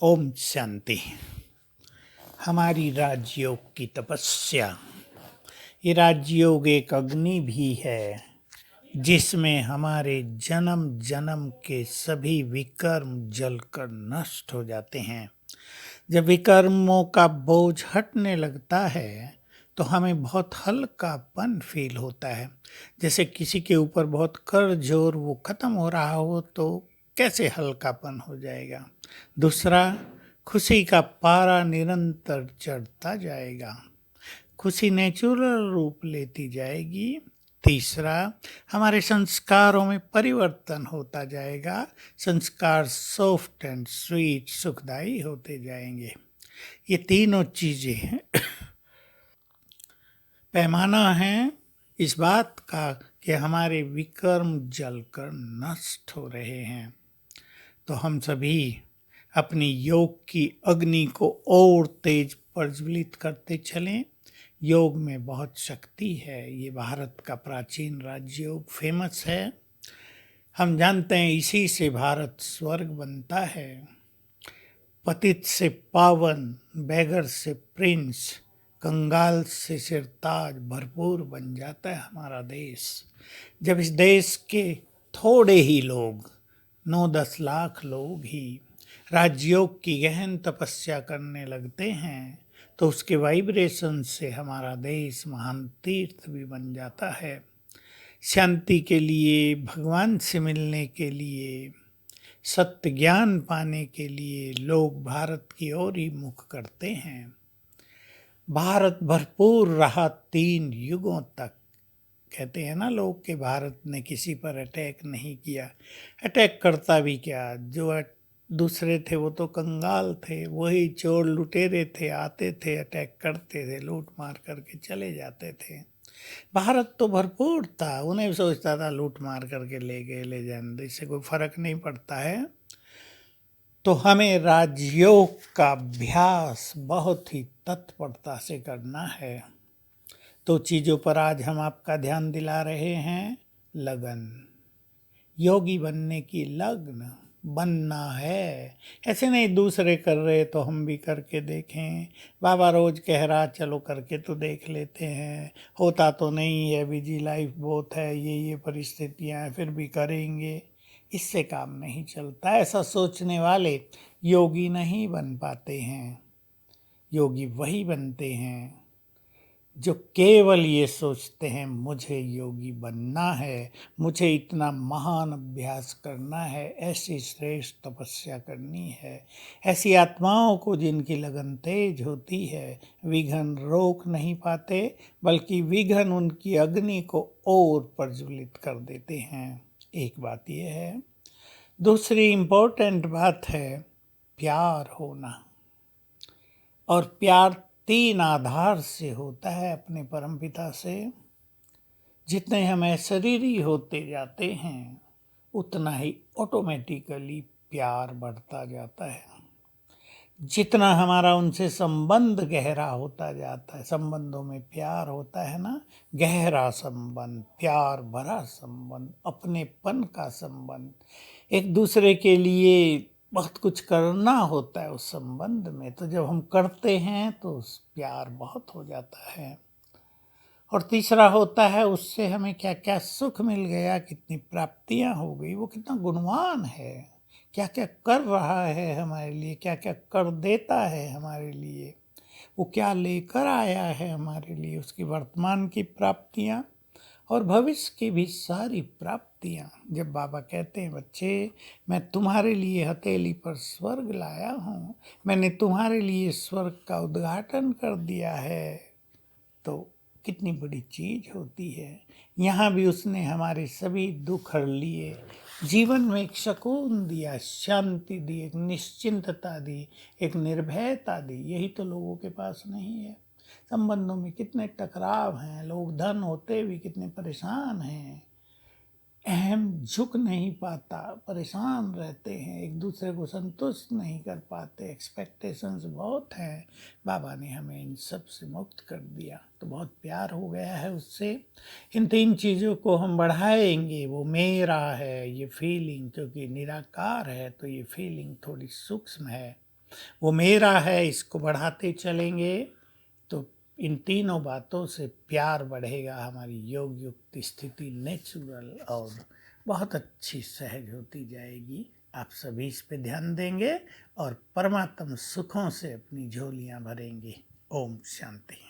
ओम शांति। हमारी राजयोग की तपस्या, ये राजयोग एक अग्नि भी है जिसमें हमारे जन्म जन्म के सभी विकर्म जलकर नष्ट हो जाते हैं। जब विकर्मों का बोझ हटने लगता है तो हमें बहुत हल्कापन फील होता है। जैसे किसी के ऊपर बहुत कर्ज और वो खत्म हो रहा हो तो कैसे हल्कापन हो जाएगा। दूसरा, खुशी का पारा निरंतर चढ़ता जाएगा, खुशी नेचुरल रूप लेती जाएगी। तीसरा, हमारे संस्कारों में परिवर्तन होता जाएगा, संस्कार सॉफ्ट एंड स्वीट सुखदाई होते जाएंगे। ये तीनों चीजें पैमाना है इस बात का कि हमारे विकर्म जलकर नष्ट हो रहे हैं। तो हम सभी अपनी योग की अग्नि को और तेज प्रज्वलित करते चलें। योग में बहुत शक्ति है। ये भारत का प्राचीन राजयोग फेमस है। हम जानते हैं इसी से भारत स्वर्ग बनता है। पतित से पावन, बैगर से प्रिंस, कंगाल से सिरताज भरपूर बन जाता है हमारा देश। जब इस देश के थोड़े ही लोग, 9-10 लाख लोग ही राजयोग की गहन तपस्या करने लगते हैं तो उसके वाइब्रेशन से हमारा देश महान तीर्थ भी बन जाता है। शांति के लिए, भगवान से मिलने के लिए, सत्य ज्ञान पाने के लिए लोग भारत की ओर ही मुख करते हैं। भारत भरपूर रहा 3 युगों तक। कहते हैं ना लोग कि भारत ने किसी पर अटैक नहीं किया। अटैक करता भी क्या, जो दूसरे थे वो तो कंगाल थे, वही चोर लुटेरे थे, आते थे, अटैक करते थे, लूट मार करके चले जाते थे। भारत तो भरपूर था, उन्हें सोचता था लूट मार करके ले गए, ले जाने, इससे कोई फर्क नहीं पड़ता है। तो हमें राजयोग का अभ्यास बहुत ही तत्परता से करना है। तो चीज़ों पर आज हम आपका ध्यान दिला रहे हैं। लगन, योगी बनने की लगन बनना है। ऐसे नहीं दूसरे कर रहे तो हम भी करके देखें। बाबा रोज कह रहा चलो करके तो देख लेते हैं, होता तो नहीं है, बिजी लाइफ बहुत है, ये परिस्थितियां हैं, फिर भी करेंगे। इससे काम नहीं चलता। ऐसा सोचने वाले योगी नहीं बन पाते हैं। योगी वही बनते हैं जो केवल ये सोचते हैं मुझे योगी बनना है, मुझे इतना महान अभ्यास करना है, ऐसी श्रेष्ठ तपस्या करनी है। ऐसी आत्माओं को जिनकी लगन तेज होती है, विघ्न रोक नहीं पाते, बल्कि विघ्न उनकी अग्नि को और प्रज्वलित कर देते हैं। एक बात यह है। दूसरी इम्पोर्टेंट बात है प्यार होना। और प्यार 3 आधार से होता है अपने परमपिता से। जितने हम शरीरी होते जाते हैं उतना ही ऑटोमेटिकली प्यार बढ़ता जाता है। जितना हमारा उनसे संबंध गहरा होता जाता है, संबंधों में प्यार होता है ना, गहरा संबंध, प्यार भरा संबंध, अपनेपन का संबंध, एक दूसरे के लिए बहुत कुछ करना होता है उस संबंध में। तो जब हम करते हैं तो उस प्यार बहुत हो जाता है। और तीसरा होता है उससे हमें क्या क्या सुख मिल गया, कितनी प्राप्तियां हो गई, वो कितना गुणवान है, क्या क्या कर रहा है हमारे लिए, क्या क्या कर देता है हमारे लिए, वो क्या लेकर आया है हमारे लिए, उसकी वर्तमान की प्राप्तियां और भविष्य की भी सारी प्राप्तियां। जब बाबा कहते हैं बच्चे मैं तुम्हारे लिए हथेली पर स्वर्ग लाया हूँ, मैंने तुम्हारे लिए स्वर्ग का उद्घाटन कर दिया है, तो कितनी बड़ी चीज होती है। यहाँ भी उसने हमारे सभी दुख हर लिए, जीवन में एक सुकून दिया, शांति दी, एक निश्चिंतता दी, एक निर्भयता दी। यही तो लोगों के पास नहीं है। संबंधों में कितने टकराव हैं, लोग धन होते भी कितने परेशान हैं। अहम झुक नहीं पाता, परेशान रहते हैं, एक दूसरे को संतुष्ट नहीं कर पाते, एक्सपेक्टेशंस बहुत हैं। बाबा ने हमें इन सब से मुक्त कर दिया, तो बहुत प्यार हो गया है उससे। इन 3 चीज़ों को हम बढ़ाएंगे। वो मेरा है ये फीलिंग, क्योंकि निराकार है तो ये फीलिंग थोड़ी सूक्ष्म है। वो मेरा है, इसको बढ़ाते चलेंगे तो इन तीनों बातों से प्यार बढ़ेगा, हमारी योग युक्त स्थिति नेचुरल और बहुत अच्छी सहज होती जाएगी। आप सभी इस पे ध्यान देंगे और परमात्म सुखों से अपनी झोलियां भरेंगे। ओम शांति।